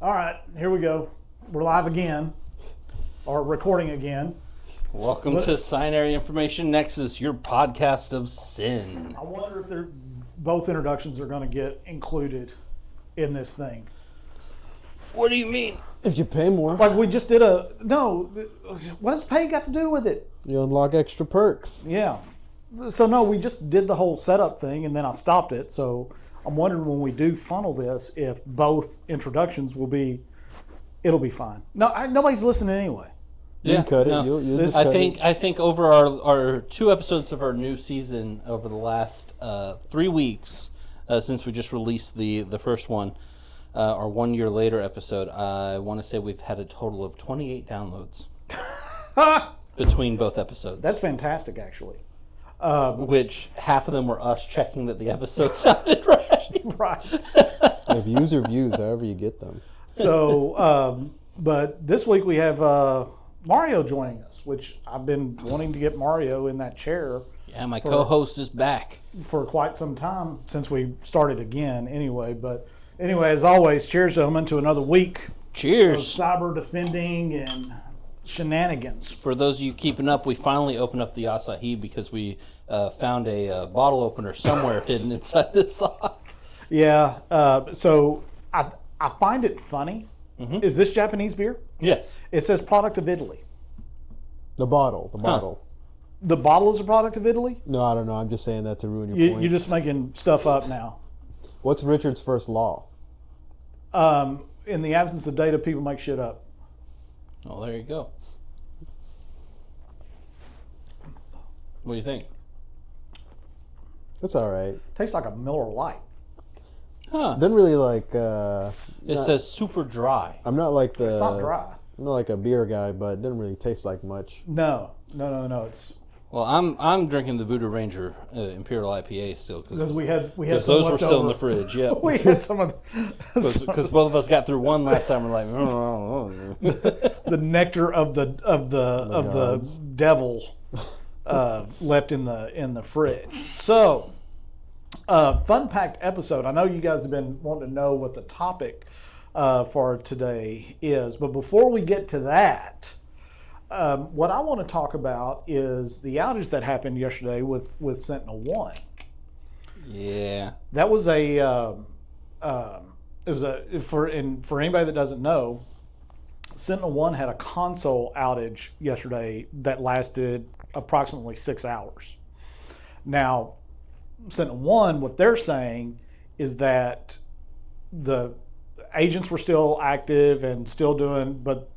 All right, here we go. We're live again, or recording again. Welcome to Scinary Information Nexus, your podcast of sin. I wonder if both introductions are going to get included in this thing. What do you mean? If you pay more. Like we just did no, what does pay got to do with it? You unlock extra perks. Yeah. So no, we just did the whole setup thing and then I stopped it. So I'm wondering when we do funnel this, if both introductions it'll be fine. No, nobody's listening anyway. You can cut it. No. You'll just cut it. I think over our 2 episodes of our new season over the last 3 weeks, since we just released the first one, our 1 year later episode, I want to say we've had a total of 28 downloads between both episodes. That's fantastic, actually. Which half of them were us checking that the episode sounded right. Right. Views are views, however you get them. So, but this week we have Mario joining us, which I've been wanting to get Mario in that chair. Yeah, my co-host is back. For quite some time, since we started again anyway. But anyway, as always, cheers, gentlemen, to another week Cheers. of cyber defending and shenanigans. For those of you keeping up, we finally opened up the acai because we found a bottle opener somewhere hidden inside this sock. Yeah, so I find it funny. Mm-hmm. Is this Japanese beer? Yes. It says product of Italy. The bottle. The bottle is a product of Italy? No, I don't know. I'm just saying that to ruin your point. You're just making stuff up now. What's Richard's first law? In the absence of data, people make shit up. Oh, there you go. What do you think? That's all right. Tastes like a Miller Lite. Huh. Doesn't really like. It says super dry. I'm not like the. It's not dry. I'm not like a beer guy, but it doesn't really taste like much. No. It's Well, I'm drinking the Voodoo Ranger Imperial IPA still because we had those were still in the fridge. Yeah, we had some of because both of us got through one last time. We're like, the nectar of the devil left in the fridge. So, fun packed episode. I know you guys have been wanting to know what the topic for today is, but before we get to that, what I want to talk about is the outage that happened yesterday with Sentinel-1. Yeah, that was for anybody that doesn't know, Sentinel-1 had a console outage yesterday that lasted approximately 6 hours. Now, Sentinel-1, what they're saying is that the agents were still active and still doing, but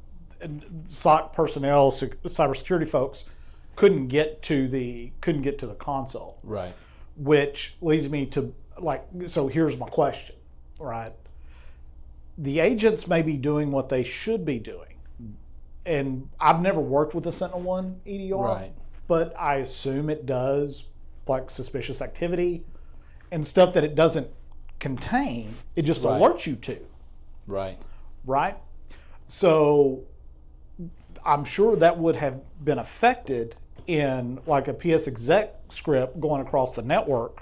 SOC personnel, cybersecurity folks, couldn't get to the console. right. Which leads me to so here's my question, right? The agents may be doing what they should be doing, and I've never worked with a Sentinel-1 EDR, Right. but I assume it does like suspicious activity and stuff that it doesn't contain. It just Right. alerts you to. Right. Right? So I'm sure that would have been affected in like a PS exec script going across the network.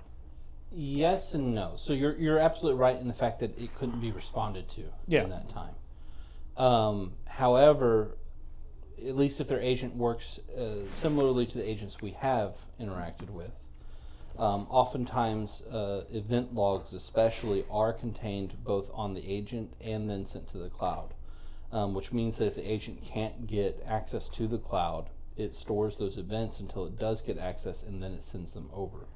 Yes and no. So you're absolutely right in the fact that it couldn't be responded to in that time. However, at least if their agent works similarly to the agents we have interacted with, oftentimes event logs especially are contained both on the agent and then sent to the cloud, which means that if the agent can't get access to the cloud, it stores those events until it does get access and then it sends them over.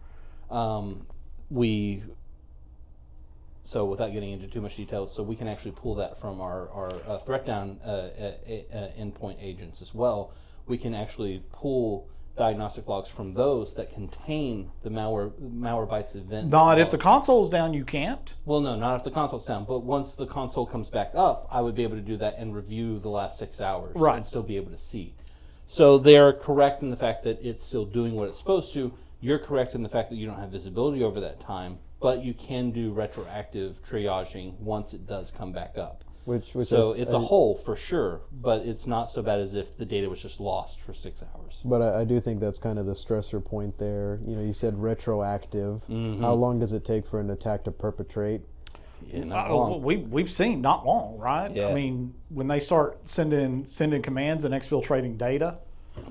So without getting into too much detail, so we can actually pull that from our threat down endpoint agents as well. We can actually pull diagnostic logs from those that contain the Malwarebytes event. Not if the console's down, you can't. Well, no, not if the console's down. But once the console comes back up, I would be able to do that and review the last 6 hours and still be able to see. So they are correct in the fact that it's still doing what it's supposed to. You're correct in the fact that you don't have visibility over that time, but you can do retroactive triaging once it does come back up. So it's a hole for sure, but it's not so bad as if the data was just lost for 6 hours. But I do think that's kind of the stressor point there. You know, you said retroactive. Mm-hmm. How long does it take for an attack to perpetrate? Yeah, not long. We've seen not long, right? Yeah. I mean, when they start sending commands and exfiltrating data,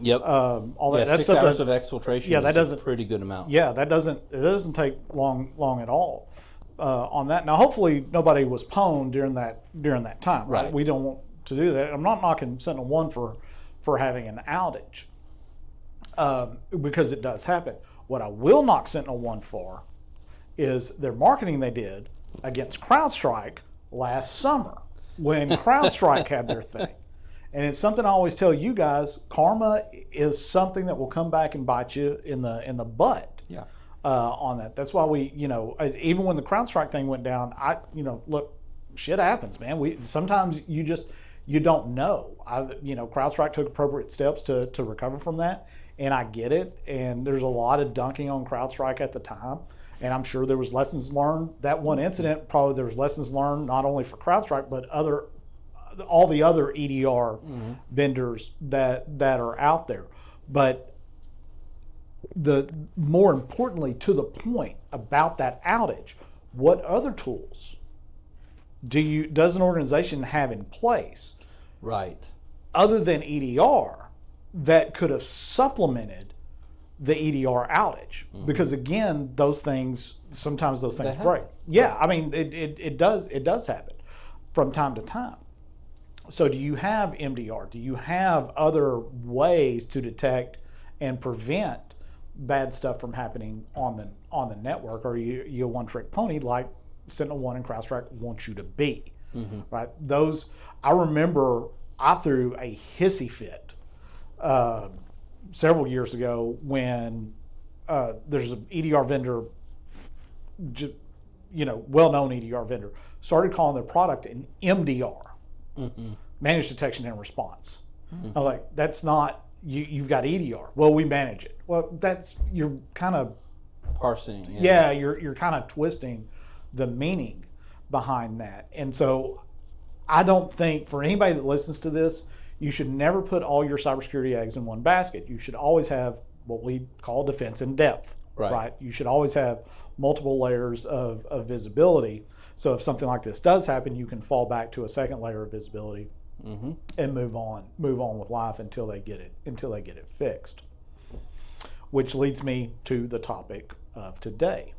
Yep. all that, Yeah, that's 6 stuff hours that, of exfiltration. Yeah, that is doesn't- a pretty good amount. yeah, it doesn't take long at all on that. Now, hopefully, nobody was pwned during that time, right? Right. We don't want to do that. I'm not knocking Sentinel-1 for having an outage because it does happen. What I will knock Sentinel-1 for is their marketing they did against CrowdStrike last summer when CrowdStrike had their thing. And it's something I always tell you guys, karma is something that will come back and bite you in the butt. Yeah. On that. That's why we, even when the CrowdStrike thing went down, look, shit happens, man. Sometimes you don't know. CrowdStrike took appropriate steps to recover from that, and I get it. And there's a lot of dunking on CrowdStrike at the time. And I'm sure there was lessons learned. That one incident, probably there was lessons learned not only for CrowdStrike, but all the other EDR vendors that are out there. But the more importantly, to the point about that outage, what other tools does an organization have in place, Right. other than EDR, that could have supplemented the EDR outage? Because again, sometimes those things They break. happen. Yeah, I mean it does happen from time to time. So do you have MDR? Do you have other ways to detect and prevent bad stuff from happening on the network? Or are you a one-trick pony like Sentinel-1 and CrowdStrike want you to be? Right? Those, I remember I threw a hissy fit several years ago when there's an EDR vendor, well-known EDR vendor, started calling their product an MDR, managed detection and response. I was like, that's not, you've got EDR. Well, we manage it. Well, you're kind of Parsing. yeah, you're kind of twisting the meaning behind that. And so I don't think, for anybody that listens to this, you should never put all your cybersecurity eggs in one basket. You should always have what we call defense in depth, right? You should always have multiple layers of visibility. So if something like this does happen, you can fall back to a second layer of visibility and move on with life until they get it fixed. Which leads me to the topic of today.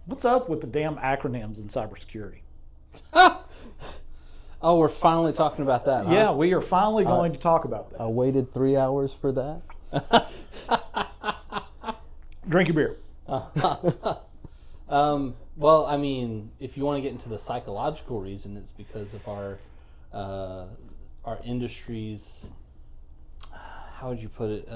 What's up with the damn acronyms in cybersecurity? Oh, we're finally talking about that, huh? Yeah, we are finally going to talk about that. I waited 3 hours for that. Drink your beer. Well, I mean, if you want to get into the psychological reason, it's because of our industry's, how would you put it,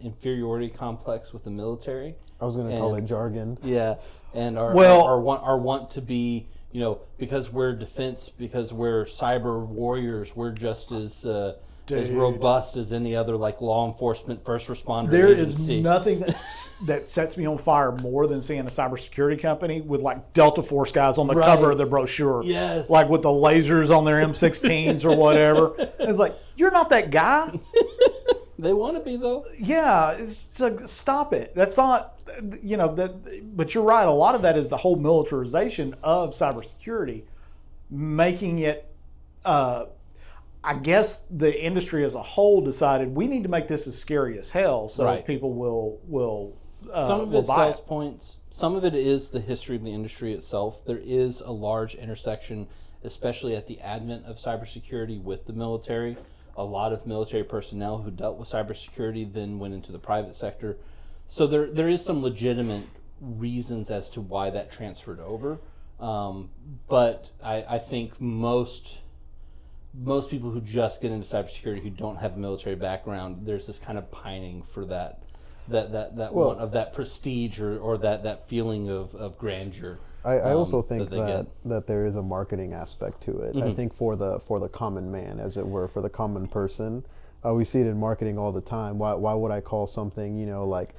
inferiority complex with the military. I was going to call it jargon. Yeah, and our want to be, because we're defense, because we're cyber warriors, we're just as robust as any other law enforcement, first responder There agency. is nothing that sets me on fire more than seeing a cybersecurity company with Delta Force guys on the cover of their brochure. Yes. With the lasers on their M16s or whatever. It's like, you're not that guy. They want to be, though. Yeah, it's like, stop it. That's not, but you're right. A lot of that is the whole militarization of cybersecurity, making it, I guess the industry as a whole decided we need to make this as scary as hell so people will some of it's buy sales it. points. Some of it is the history of the industry itself. There is a large intersection, especially at the advent of cybersecurity with the military. A lot of military personnel who dealt with cybersecurity then went into the private sector. So there is some legitimate reasons as to why that transferred over. But I think most people who just get into cybersecurity who don't have a military background, there's this kind of pining for that one of that prestige or that feeling of grandeur. I also think that there is a marketing aspect to it. I think for the common man, as it were, for the common person, we see it in marketing all the time. Why would I call something like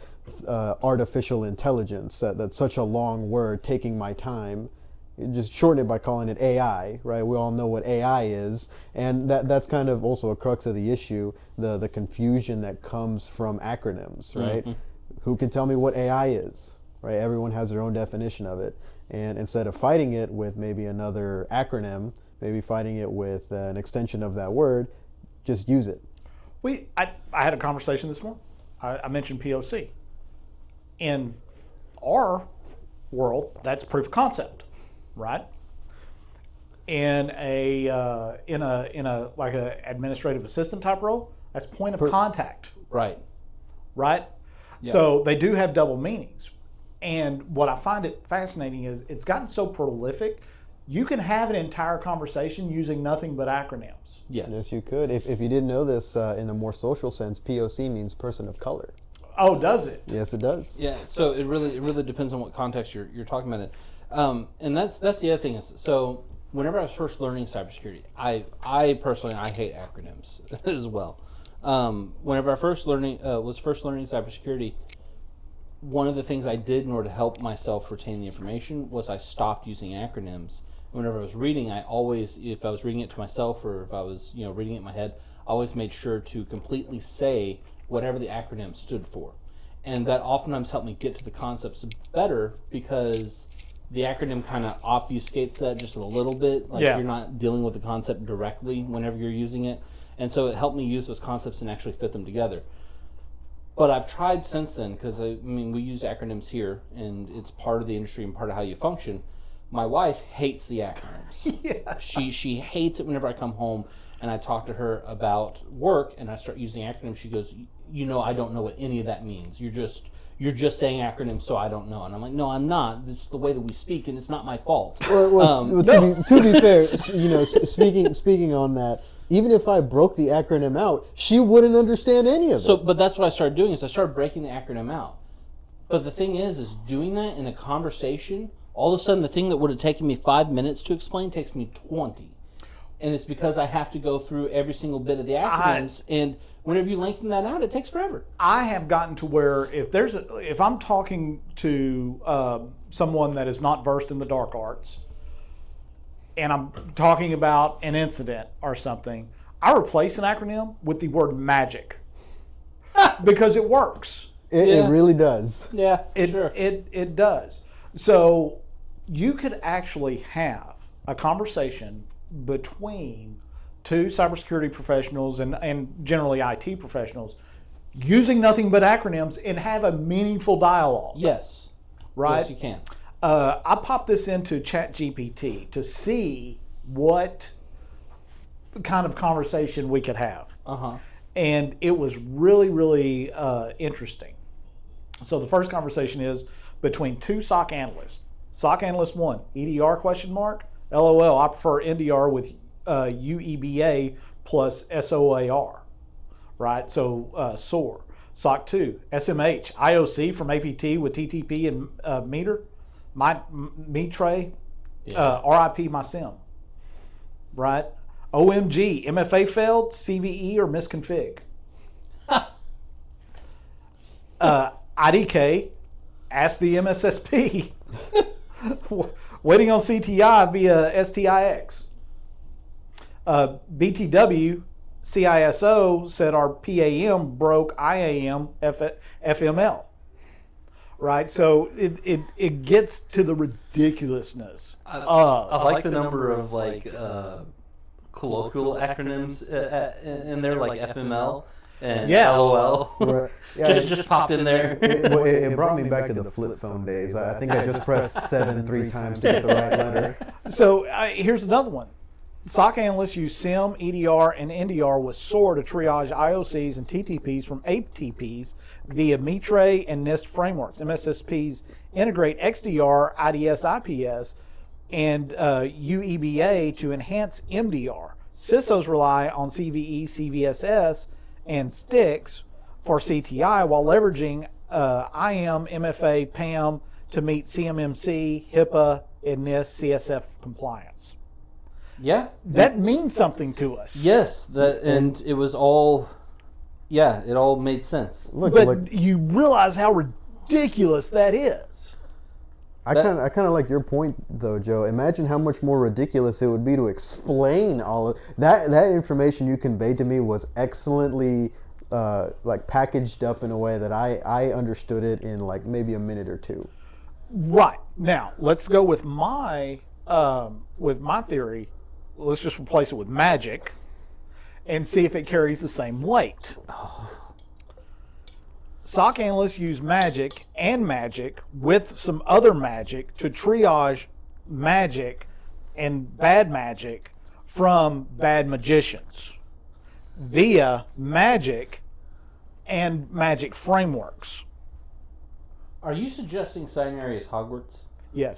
artificial intelligence? That's such a long word, taking my time. Just shorten it by calling it AI, right? We all know what AI is, and that's kind of also a crux of the issue, the confusion that comes from acronyms, right? Who can tell me what AI is, right? Everyone has their own definition of it, And instead of fighting it with maybe another acronym, maybe fighting it with an extension of that word, just use it. I had a conversation this morning. I mentioned POC. In our world, that's proof of concept, right? In a like a administrative assistant type role, that's point of contact. Right. Right? Yeah. So they do have double meanings. And what I find it fascinating is it's gotten so prolific, you can have an entire conversation using nothing but acronyms. Yes, you could. If you didn't know this, in a more social sense, POC means person of color. Oh, does it? Yes, it does. Yeah. So it really depends on what context you're talking about it, and that's the other thing is, so whenever I was first learning cybersecurity, I personally hate acronyms as well. Whenever I was first learning cybersecurity, one of the things I did in order to help myself retain the information was I stopped using acronyms. Whenever I was reading, I always, if I was reading it to myself or if I was reading it in my head, I always made sure to completely say whatever the acronym stood for. And that oftentimes helped me get to the concepts better because the acronym kind of obfuscates that just a little bit. Like you're not dealing with the concept directly whenever you're using it. And so it helped me use those concepts and actually fit them together. But I've tried since then, because we use acronyms here, and it's part of the industry and part of how you function. My wife hates the acronyms. Yeah. She hates it whenever I come home and I talk to her about work and I start using acronyms. She goes, I don't know what any of that means. You're just saying acronyms, so I don't know. And I'm like, no, I'm not. It's the way that we speak, and it's not my fault. Well, to be fair, speaking on that, even if I broke the acronym out, she wouldn't understand any of it. So, but that's what I started doing is I started breaking the acronym out. But the thing is doing that in a conversation, all of a sudden the thing that would have taken me 5 minutes to explain takes me 20. And it's because I have to go through every single bit of the acronyms, and whenever you lengthen that out, it takes forever. I have gotten to where if I'm talking to someone that is not versed in the dark arts, and I'm talking about an incident or something, I replace an acronym with the word magic because it works. It really does. Yeah, It does. So you could actually have a conversation between two cybersecurity professionals and generally IT professionals using nothing but acronyms and have a meaningful dialogue. Yes. Right? Yes, you can. I popped this into ChatGPT to see what kind of conversation we could have. Uh-huh. And it was really, really interesting. So the first conversation is between two SOC analysts. SOC analyst 1, EDR question mark? LOL, I prefer NDR with UEBA plus SOAR, right? So SOAR. SOC 2, SMH, IOC from APT with TTP and meter. Mitre, RIP my sim, right? OMG, MFA failed, CVE or misconfig. IDK, ask the MSSP. Waiting on CTI via STIX. BTW, CISO said our PAM broke IAM FML. Right, so it gets to the ridiculousness. I like the number of colloquial acronyms in there, like FML and LOL. Right. Yeah, just popped in there. It brought me back to the flip phone days. I think I just pressed 7 3 times to get the right letter. So here's another one. SOC analysts use SIM, EDR, and NDR with SOAR to triage IOCs and TTPs from APTPs via Mitre and NIST frameworks. MSSPs integrate XDR, IDS, IPS, and UEBA to enhance MDR. CISOs rely on CVE, CVSS, and STIX for CTI while leveraging IAM, MFA, PAM to meet CMMC, HIPAA, and NIST CSF compliance. Yeah. That means something to us. Yes, and it was all, it all made sense. But you realize how ridiculous that is. I kind of like your point though, Joe. Imagine how much more ridiculous it would be to explain all of that. That information you conveyed to me was excellently packaged up in a way that I understood it in maybe a minute or two. Right. Now let's go with my theory. Let's just replace it with magic, and see if it carries the same weight. SOC analysts use magic and magic with some other magic to triage magic and bad magic from bad magicians via magic and magic frameworks. Are you suggesting Scinary is Hogwarts? Yes.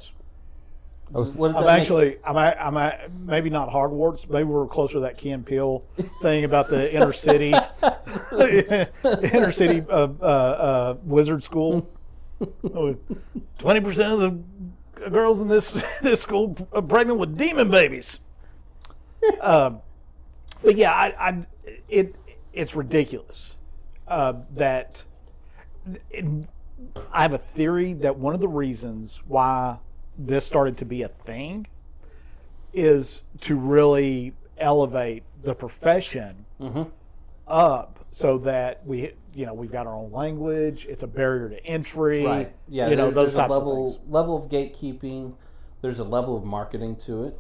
What does I'm that make- actually, maybe not Hogwarts. Maybe we're closer to that Key and Peele thing about the inner city, wizard school. 20% of the girls in this school are pregnant with demon babies. But yeah, it's ridiculous that. I have a theory that one of the reasons why this started to be a thing is to really elevate the profession up, so that we've got our own language. It's a barrier to entry, Right. Yeah. those there's types a of things. level of gatekeeping. There's a level of marketing to it.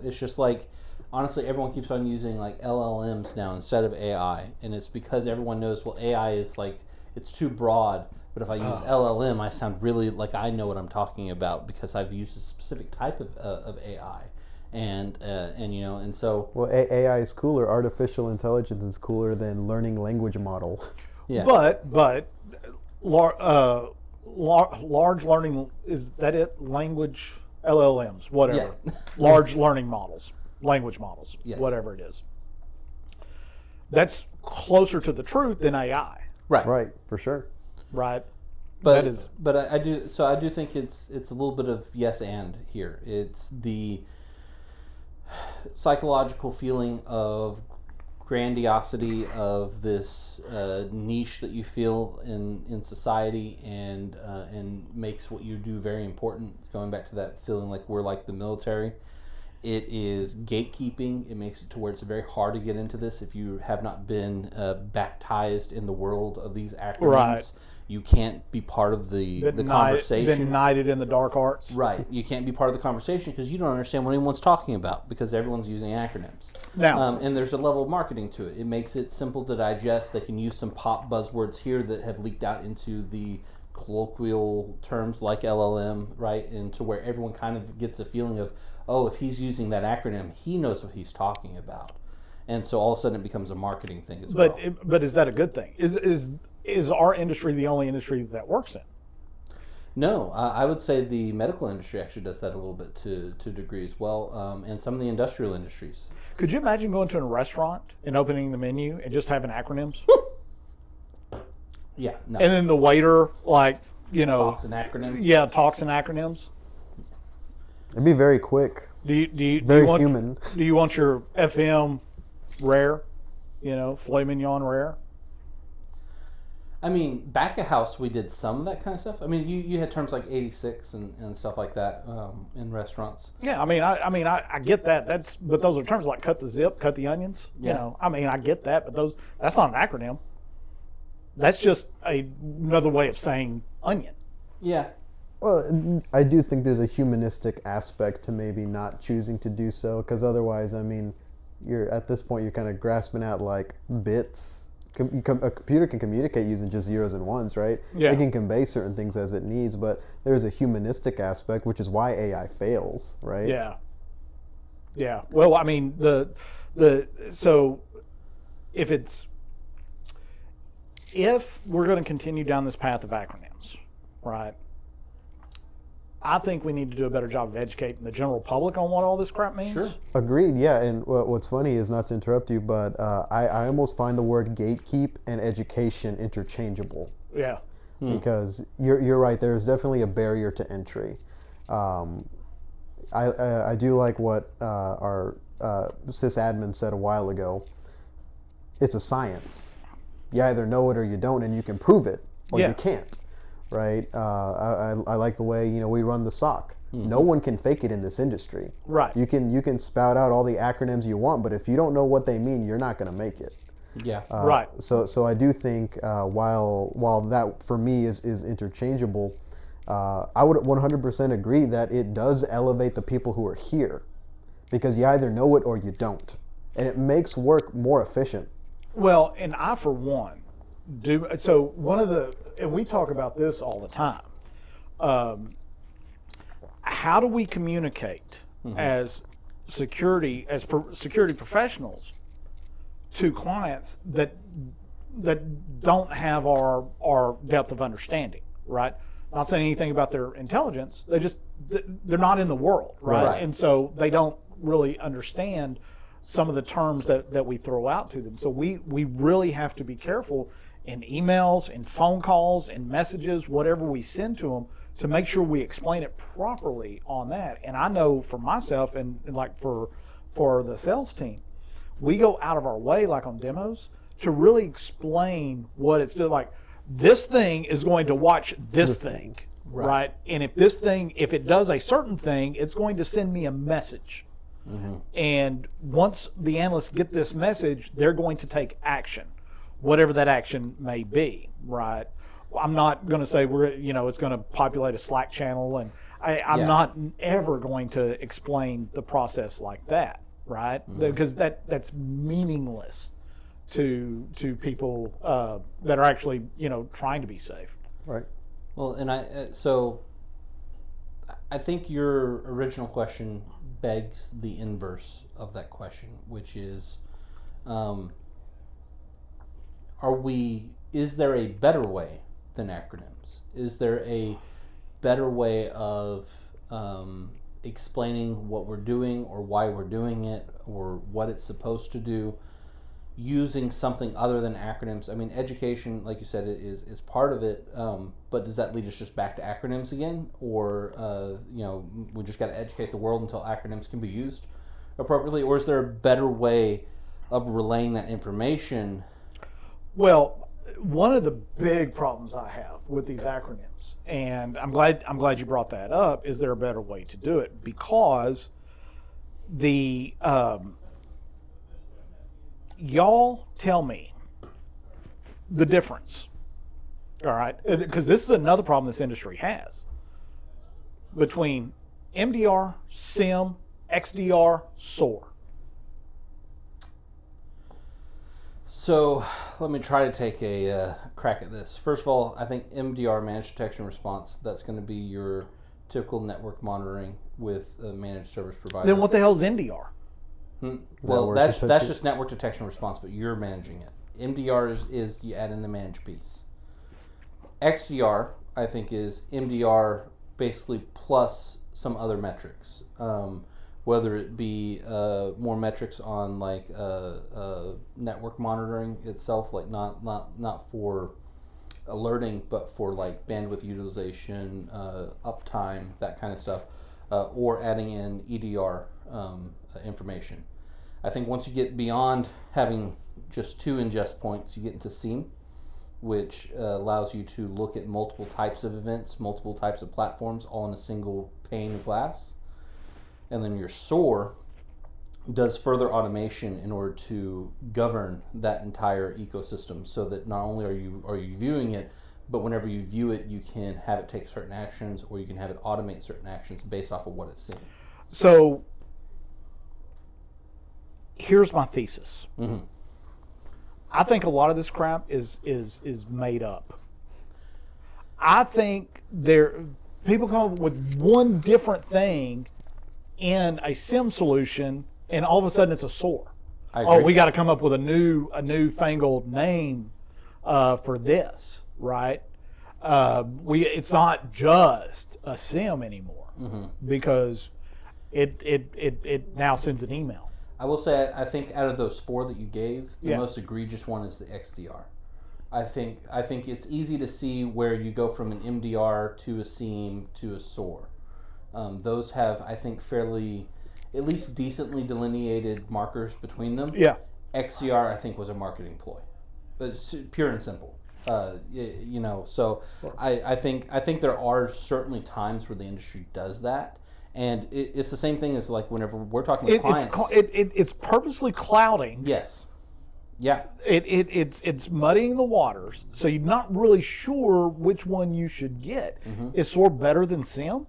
It's just like, honestly, everyone keeps on using like LLMs now instead of AI, and it's because everyone knows, well, AI is like, it's too broad. But if I use LLM, I sound really like I know what I'm talking about because I've used a specific type of AI, and so. Well, AI is cooler. Artificial intelligence is cooler than learning language model. Yeah. But large learning, is that it? Language, LLMs, whatever. Yeah. Large learning models, language models, Yes. whatever it is. That's closer to the truth than AI, Right. Right, for sure. right? But That is- I do think it's a little bit of yes and here. It's the psychological feeling of grandiosity of this niche that you feel in society, and makes what you do very important. Going back to that feeling like we're like the military. It is gatekeeping. It makes it to where it's very hard to get into this if you have not been baptized in the world of these acronyms. Right. You can't be part of the conversation. Been knighted in the dark arts. Right. You can't be part of the conversation because you don't understand what anyone's talking about because everyone's using acronyms. Now, And there's a level of marketing to it. It makes it simple to digest. They can use some pop buzzwords here that have leaked out into the colloquial terms like LLM, right? And to where everyone kind of gets a feeling of, oh, if he's using that acronym, he knows what he's talking about. And so all of a sudden it becomes a marketing thing as well. but is that a good thing? Is our industry the only industry that works in? No, I would say the medical industry actually does that a little bit to degree as well, and some of the industrial industries. Could you imagine going to a restaurant and opening the menu and just having acronyms? Yeah, no. And then the waiter, Talks and acronyms. talks in acronyms. It'd be very quick, Do you very want, human. Do you want your FM rare? Filet mignon rare? I mean, back at house we did some of that kind of stuff. I mean, you had terms like 86 and stuff like that in restaurants. Yeah, I get that. But those are terms like cut the zip, cut the onions. Yeah. I get that, but that's not an acronym. That's just another way of saying onion. Yeah. Well, I do think there's a humanistic aspect to maybe not choosing to do so, because otherwise, you're at this point you're kind of grasping at like bits. A computer can communicate using just zeros and ones, right? Yeah. It can convey certain things as it needs, but there's a humanistic aspect, which is why AI fails, right? Yeah. Yeah. Well, so if we're going to continue down this path of acronyms, right? I think we need to do a better job of educating the general public on what all this crap means. Sure. Agreed. Yeah, and what's funny is, not to interrupt you, but I almost find the word gatekeep and education interchangeable. Yeah. Because you're right. There's definitely a barrier to entry. I do like what our sysadmin said a while ago. It's a science. You either know it or you don't, and you can prove it or you can't. Right? I like the way we run the SOC. No one can fake it in this industry. Right. You can spout out all the acronyms you want, but if you don't know what they mean, you're not going to make it. Yeah. Right. So I do think while that for me is interchangeable, I would 100% agree that it does elevate the people who are here, because you either know it or you don't, and it makes work more efficient. Well, and I, for one, do. So one of the, and we talk about this all the time. How do we communicate as security professionals to clients that don't have our depth of understanding, right? Not saying anything about their intelligence. They're not in the world, right? And so they don't really understand some of the terms that we throw out to them. So we really have to be careful in emails, in phone calls, in messages, whatever we send to them, to make sure we explain it properly on that. And I know for myself, and like for the sales team, we go out of our way, like on demos, to really explain what it's doing. Like, this thing is going to watch this thing, right? And if it does a certain thing, it's going to send me a message. And once the analysts get this message, they're going to take action, whatever that action may be, right? I'm not going to say it's going to populate a Slack channel, and I'm not ever going to explain the process like that, right? Because that's meaningless to people that are actually trying to be safe. Right. Well, and so I think your original question begs the inverse of that question, which is, is there a better way than acronyms? Is there a better way of explaining what we're doing, or why we're doing it, or what it's supposed to do, using something other than acronyms? I mean, education, like you said, is part of it, but does that lead us just back to acronyms again? Or, we just got to educate the world until acronyms can be used appropriately? Or is there a better way of relaying that information? Well, one of the big problems I have with these acronyms, and I'm glad you brought that up, is there a better way to do it? Because the y'all tell me the difference, all right? Because this is another problem this industry has between MDR, SIM, XDR, SOAR. So let me try to take a crack at this. First of all, I think MDR, Managed Detection Response, that's going to be your typical network monitoring with a managed service provider. Then what the hell is NDR? Well, that's just network detection response, but you're managing it. MDR is you add in the managed piece. XDR, I think, is MDR basically plus some other metrics. Whether it be more metrics on like network monitoring itself, like not for alerting, but for like bandwidth utilization, uptime, that kind of stuff, or adding in EDR information. I think once you get beyond having just two ingest points, you get into SIEM, which allows you to look at multiple types of events, multiple types of platforms, all in a single pane of glass. And then your SOAR does further automation in order to govern that entire ecosystem, so that not only are you viewing it, but whenever you view it, you can have it take certain actions, or you can have it automate certain actions based off of what it's seeing. So here's my thesis. I think a lot of this crap is made up. I think people come up with one different thing in a SIM solution, and all of a sudden it's a SOAR. Oh, we got to come up with a newfangled name for this, right? It's not just a SIM anymore, because it now sends an email. I will say, I think out of those four that you gave, the most egregious one is the XDR. I think it's easy to see where you go from an MDR to a SIEM to a SOAR. Those have, I think, fairly, at least decently delineated markers between them. Yeah. XDR, I think, was a marketing ploy. It's pure and simple. So I think there are certainly times where the industry does that. And it's the same thing as like whenever we're talking with clients. It's purposely clouding. Yes. Yeah. It's muddying the waters, so you're not really sure which one you should get. Is SOAR better than SIM?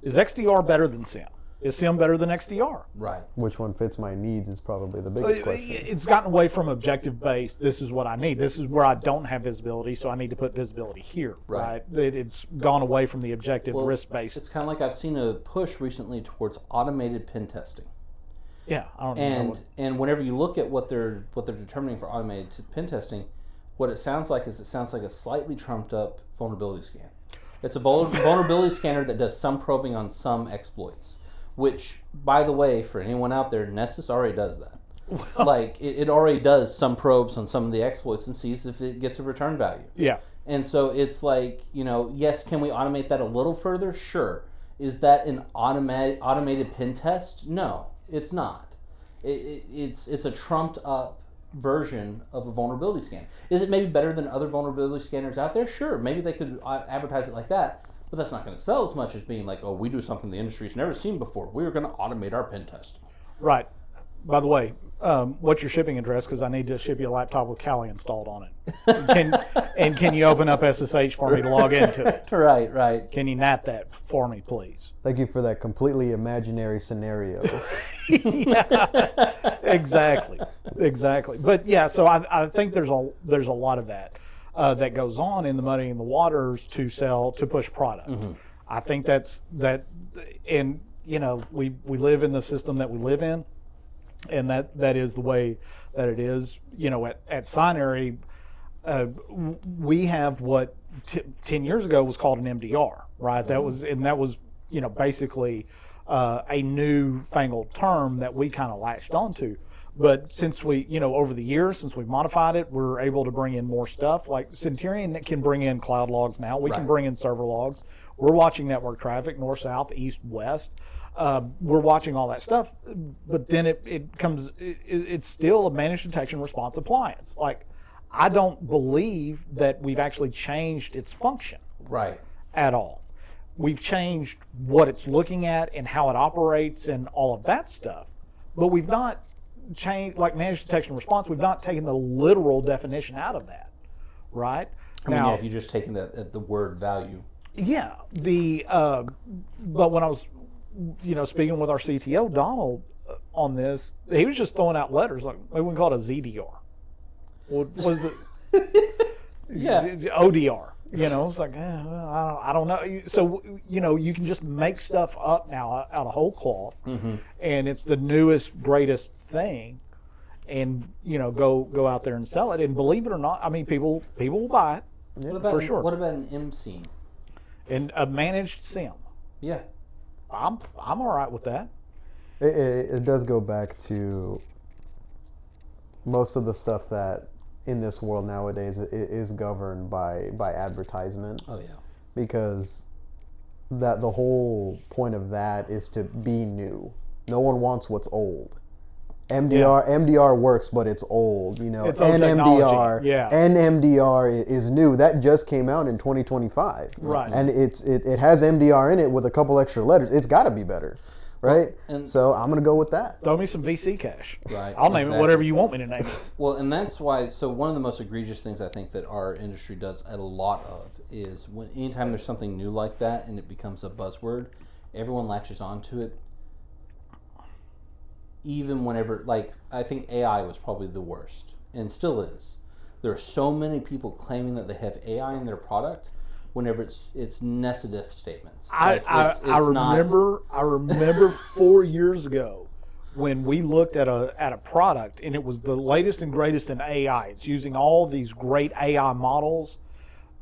Is XDR better than SIM? Is SIM better than XDR? Right. Which one fits my needs is probably the biggest question. It's gotten away from objective based. This is what I need. This is where I don't have visibility, so I need to put visibility here. Right. It's gone away from the objective risk based. It's kind of like I've seen a push recently towards automated pen testing. Yeah, I don't know. And whenever you look at what they're determining for automated pen testing, what it sounds like is a slightly trumped up vulnerability scan. It's a vulnerability scanner that does some probing on some exploits. Which, by the way, for anyone out there, Nessus already does that. Well, like, it already does some probes on some of the exploits and sees if it gets a return value. Yeah. And so it's like, yes, can we automate that a little further? Sure. Is that an automated pen test? No, it's not. It's a trumped up version of a vulnerability scan. Is it maybe better than other vulnerability scanners out there? Sure. Maybe they could advertise it like that. But that's not going to sell as much as being like, oh, we do something the industry's never seen before. We're going to automate our pen test. Right. By the way, what's your shipping address? Because I need to ship you a laptop with Kali installed on it. Can you open up SSH for me to log into it? Right. Can you NAT that for me, please? Thank you for that completely imaginary scenario. Yeah, exactly. But yeah, so I think there's a lot of that. That goes on in the muddying the waters to push product. I think that, and we live in the system that we live in, and that is the way that it is. At Scinary, we have what 10 years ago was called an MDR, right? That was basically a newfangled term that we kind of latched onto. But since we, over the years, since we've modified it, we're able to bring in more stuff. Like Centurion can bring in cloud logs now. We can bring in server logs. We're watching network traffic, north, south, east, west. We're watching all that stuff. But then it's still a managed detection response appliance. Like, I don't believe that we've actually changed its function. Right. At all. We've changed what it's looking at and how it operates and all of that stuff. But we've not change, like managed detection response, we've not taken the literal definition out of that, right? Now, if you're just taking that at the word value. Yeah. But when I was, speaking with our CTO Donald on this, he was just throwing out letters like maybe we can call it a ZDR. What was it? Yeah. ODR. It's like I don't know. So you can just make stuff up now out of whole cloth, and it's the newest, greatest thing, and go out there and sell it. And believe it or not, I mean people will buy it for sure. What about an MSIM? And a managed SIM. Yeah, I'm all right with that. It does go back to most of the stuff that in this world nowadays is governed by advertisement. Oh yeah. Because that the whole point of that is to be new. No one wants what's old. MDR works, but it's old. It's old technology. Yeah. NMDR is new. That just came out in 2025. Right. And it has MDR in it with a couple extra letters. It's got to be better. Right? And so I'm going to go with that. Throw me some VC cache. Right. I'll name it whatever you want me to name it. Well, and that's why, so one of the most egregious things I think that our industry does a lot of is anytime there's something new like that and it becomes a buzzword, everyone latches onto it. Even whenever, I think AI was probably the worst, and still is. There are so many people claiming that they have AI in their product. Whenever it's nested if statements. I remember 4 years ago when we looked at a product and it was the latest and greatest in AI. It's using all these great AI models,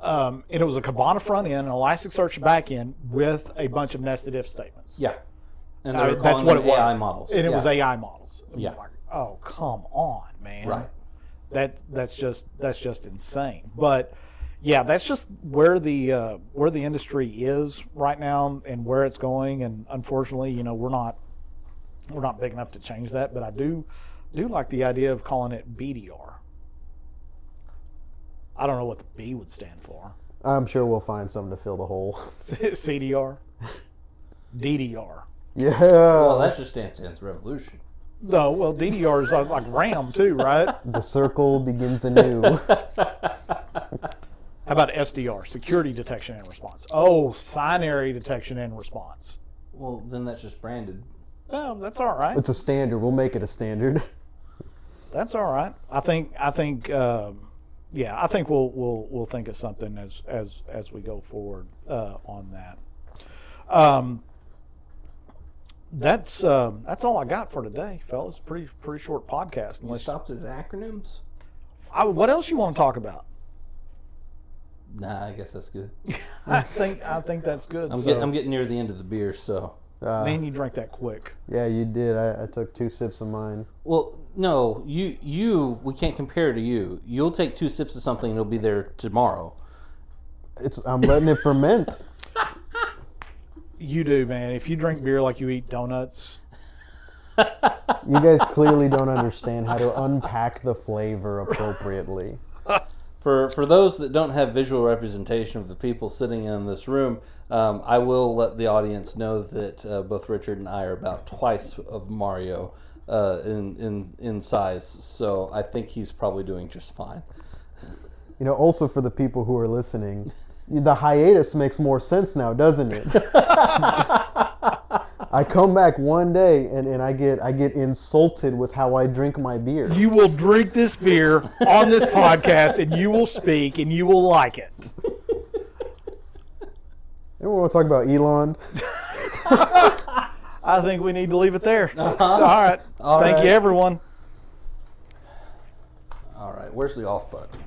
and it was a Kibana front end, an Elasticsearch back end with a bunch of nested if statements. Yeah, and they were that's calling what them it was. AI models, and it was AI models. Yeah. Like, oh come on, man. Right. That's just insane. But yeah, that's just where the industry is right now and where it's going. And unfortunately, we're not big enough to change that. But I do like the idea of calling it BDR. I don't know what the B would stand for. I'm sure we'll find something to fill the hole. CDR, DDR. Yeah. Well, that's just Dance Dance Revolution. No, well, DDR is like RAM too, right? The circle begins anew. How about SDR, security detection and response? Oh, Scinary detection and response. Well, then that's just branded. Oh, that's all right. It's a standard. We'll make it a standard. That's all right. I think we'll think of something as we go forward on that. That's all I got for today, fellas. Pretty short podcast. You stopped at acronyms? What else you want to talk about? Nah, I guess that's good. I think that's good. I'm getting near the end of the beer, so. Man, you drank that quick. Yeah, you did. I took 2 sips of mine. Well, no, we can't compare to you. You'll take 2 sips of something and it'll be there tomorrow. I'm letting it ferment. You do, man. If you drink beer like you eat donuts. You guys clearly don't understand how to unpack the flavor appropriately. For those that don't have visual representation of the people sitting in this room, I will let the audience know that both Richard and I are about twice of Mario in size, so I think he's probably doing just fine. Also for the people who are listening, the hiatus makes more sense now, doesn't it? I come back one day and I get insulted with how I drink my beer. You will drink this beer on this podcast, and you will speak, and you will like it. Anyone want to talk about Elon? I think we need to leave it there. Uh-huh. All right. Thank you, everyone. All right. Where's the off button?